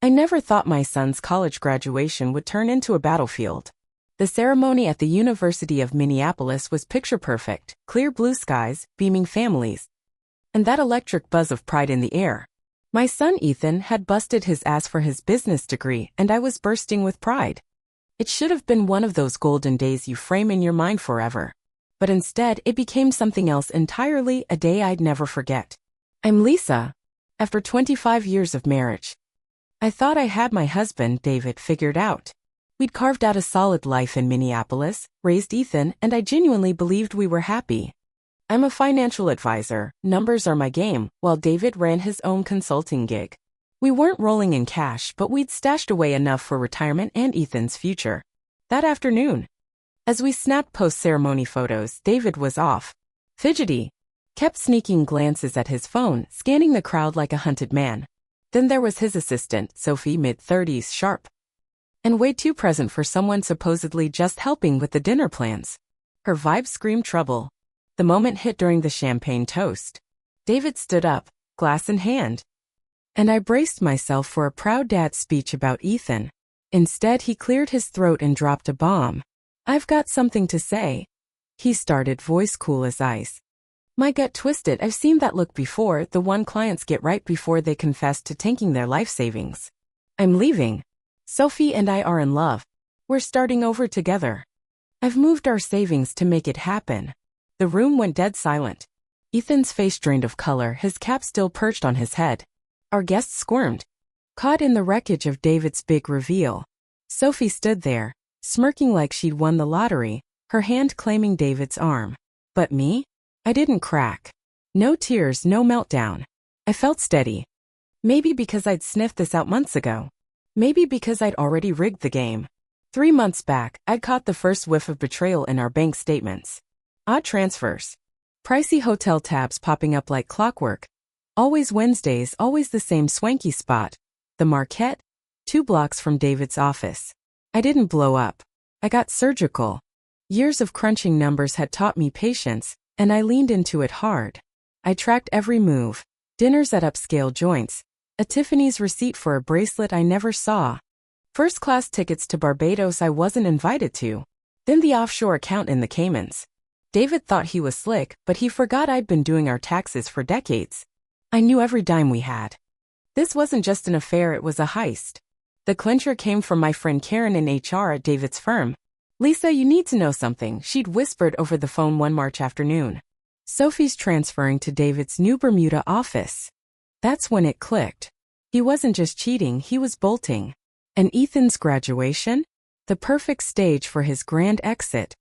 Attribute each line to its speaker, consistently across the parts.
Speaker 1: I never thought my son's college graduation would turn into a battlefield. The ceremony at the University of Minneapolis was picture-perfect, clear blue skies, beaming families, and that electric buzz of pride in the air. My son Ethan had busted his ass for his business degree, and I was bursting with pride. It should have been one of those golden days you frame in your mind forever. But instead, it became something else entirely, a day I'd never forget. I'm Lisa. After 25 years of marriage, I thought I had my husband, David, figured out. We'd carved out a solid life in Minneapolis, raised Ethan, and I genuinely believed we were happy. I'm a financial advisor, numbers are my game, while David ran his own consulting gig. We weren't rolling in cash, but we'd stashed away enough for retirement and Ethan's future. That afternoon, as we snapped post-ceremony photos, David was off. Fidgety. Kept sneaking glances at his phone, scanning the crowd like a hunted man. Then there was his assistant, Sophie, mid-30s, sharp, and way too present for someone supposedly just helping with the dinner plans. Her vibe screamed trouble. The moment hit during the champagne toast. David stood up, glass in hand, and I braced myself for a proud dad speech about Ethan. Instead, he cleared his throat and dropped a bomb. I've got something to say. He started, voice cool as ice. My gut twisted. I've seen that look before, the one clients get right before they confess to tanking their life savings. I'm leaving. Sophie and I are in love. We're starting over together. I've moved our savings to make it happen. The room went dead silent. Ethan's face drained of color, his cap still perched on his head. Our guests squirmed, caught in the wreckage of David's big reveal. Sophie stood there, smirking like she'd won the lottery, her hand claiming David's arm. But me? I didn't crack. No tears, no meltdown. I felt steady. Maybe because I'd sniffed this out months ago. Maybe because I'd already rigged the game. 3 months back, I'd caught the first whiff of betrayal in our bank statements. Odd transfers. Pricey hotel tabs popping up like clockwork. Always Wednesdays, always the same swanky spot. The Marquette, 2 blocks from David's office. I didn't blow up. I got surgical. Years of crunching numbers had taught me patience, and I leaned into it hard. I tracked every move. Dinners at upscale joints. A Tiffany's receipt for a bracelet I never saw. First-class tickets to Barbados I wasn't invited to. Then the offshore account in the Caymans. David thought he was slick, but he forgot I'd been doing our taxes for decades. I knew every dime we had. This wasn't just an affair, it was a heist. The clincher came from my friend Karen in HR at David's firm. Lisa, you need to know something, she'd whispered over the phone one March afternoon. Sophie's transferring to David's new Bermuda office. That's when it clicked. He wasn't just cheating, he was bolting. And Ethan's graduation? The perfect stage for his grand exit.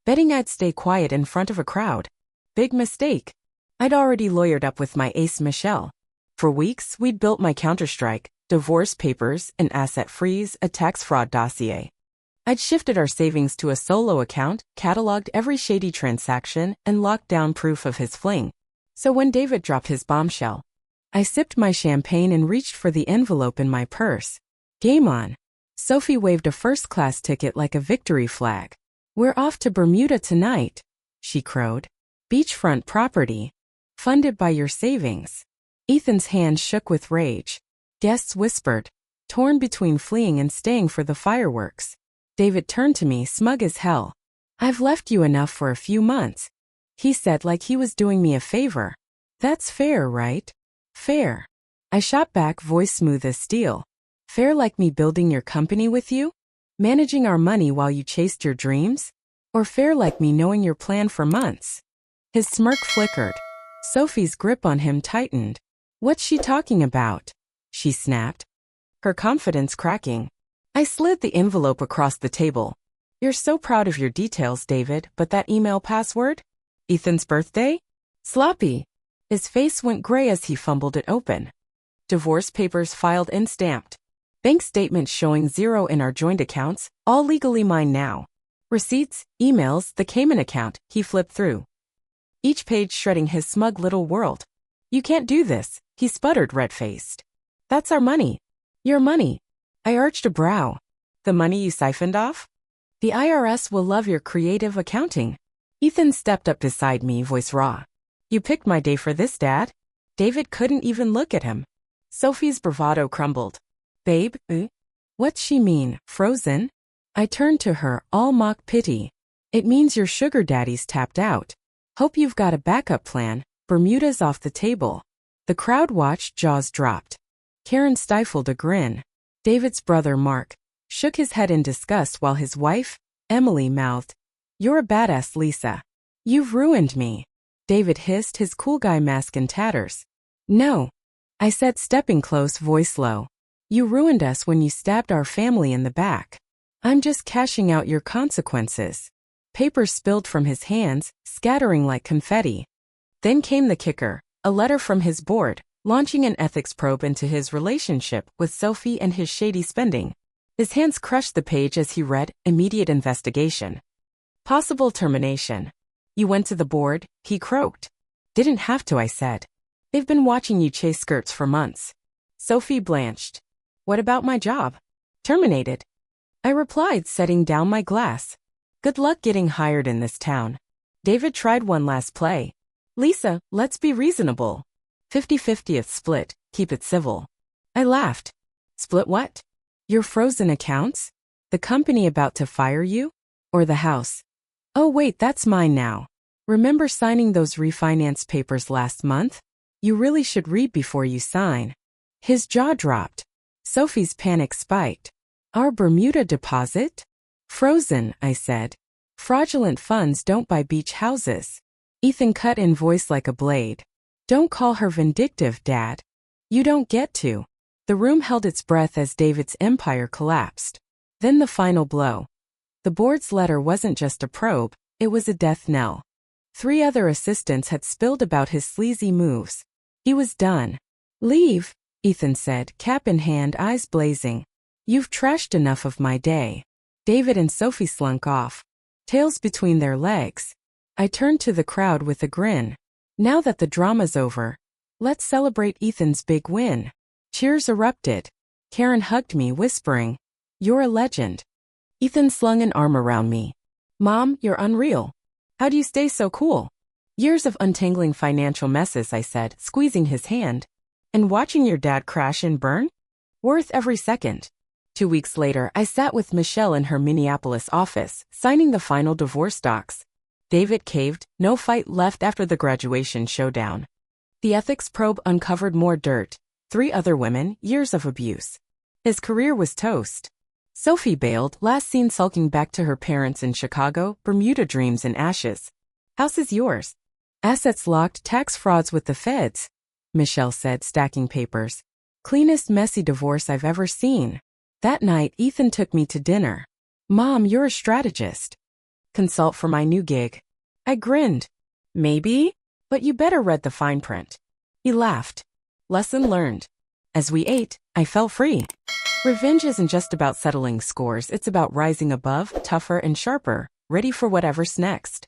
Speaker 1: Betting I'd stay quiet in front of a crowd. Big mistake. I'd already lawyered up with my ace Michelle. For weeks, we'd built my counterstrike, divorce papers, an asset freeze, a tax fraud dossier. I'd shifted our savings to a solo account, cataloged every shady transaction, and locked down proof of his fling. So when David dropped his bombshell, I sipped my champagne and reached for the envelope in my purse. Game on. Sophie waved a first-class ticket like a victory flag. We're off to Bermuda tonight, she crowed. Beachfront property. Funded by your savings. Ethan's hand shook with rage. Guests whispered, torn between fleeing and staying for the fireworks. David turned to me, smug as hell. I've left you enough for a few months, he said like he was doing me a favor. That's fair, right? Fair. I shot back, voice smooth as steel. Fair like me building your company with you? Managing our money while you chased your dreams? Or fair like me knowing your plan for months? His smirk flickered. Sophie's grip on him tightened. What's she talking about? She snapped, her confidence cracking. I slid the envelope across the table. You're so proud of your details, David, but that email password? Ethan's birthday? Sloppy. His face went gray as he fumbled it open. Divorce papers filed and stamped. Bank statements showing 0 in our joint accounts, all legally mine now. Receipts, emails, the Cayman account, he flipped through. Each page shredding his smug little world. You can't do this, he sputtered red-faced. That's our money. Your money. I arched a brow. The money you siphoned off? The IRS will love your creative accounting. Ethan stepped up beside me, voice raw. You picked my day for this, Dad? David couldn't even look at him. Sophie's bravado crumbled. Babe, what's she mean, frozen? I turned to her, all mock pity. It means your sugar daddy's tapped out. Hope you've got a backup plan. Bermuda's off the table. The crowd watched, jaws dropped. Karen stifled a grin. David's brother, Mark, shook his head in disgust while his wife, Emily, mouthed, "You're a badass, Lisa. You've ruined me." David hissed, his cool guy mask in tatters. "No," I said, stepping close, voice low. "You ruined us when you stabbed our family in the back. I'm just cashing out your consequences." Paper spilled from his hands, scattering like confetti. Then came the kicker, a letter from his board, launching an ethics probe into his relationship with Sophie and his shady spending. His hands crushed the page as he read, "Immediate investigation. Possible termination." "You went to the board?" he croaked. "Didn't have to," I said. "They've been watching you chase skirts for months." Sophie blanched. "What about my job?" "Terminated," I replied, setting down my glass. "Good luck getting hired in this town." David tried one last play. "Lisa, let's be reasonable. 50-50th split, keep it civil." I laughed. "Split what? Your frozen accounts? The company about to fire you? Or the house? Oh wait, that's mine now. Remember signing those refinance papers last month? You really should read before you sign." His jaw dropped. Sophie's panic spiked. "Our Bermuda deposit? Frozen," I said. "Fraudulent funds don't buy beach houses." Ethan cut in, voice like a blade. "Don't call her vindictive, Dad. You don't get to." The room held its breath as David's empire collapsed. Then the final blow. The board's letter wasn't just a probe, it was a death knell. 3 other assistants had spilled about his sleazy moves. He was done. "Leave," Ethan said, cap in hand, eyes blazing. "You've trashed enough of my day." David and Sophie slunk off, tails between their legs. I turned to the crowd with a grin. "Now that the drama's over, let's celebrate Ethan's big win." Cheers erupted. Karen hugged me, whispering, "You're a legend." Ethan slung an arm around me. "Mom, you're unreal. How do you stay so cool?" "Years of untangling financial messes," I said, squeezing his hand. "And watching your dad crash and burn? Worth every second." 2 weeks later, I sat with Michelle in her Minneapolis office, signing the final divorce docs. David caved, no fight left after the graduation showdown. The ethics probe uncovered more dirt. 3 other women, years of abuse. His career was toast. Sophie bailed, last seen sulking back to her parents in Chicago, Bermuda dreams in ashes. "House is yours. Assets locked, tax frauds with the feds," Michelle said, stacking papers. "Cleanest messy divorce I've ever seen." That night, Ethan took me to dinner. "Mom, you're a strategist. Consult for my new gig." I grinned. "Maybe, but you better read the fine print." He laughed. Lesson learned. As we ate, I felt free. Revenge isn't just about settling scores, it's about rising above, tougher and sharper, ready for whatever's next.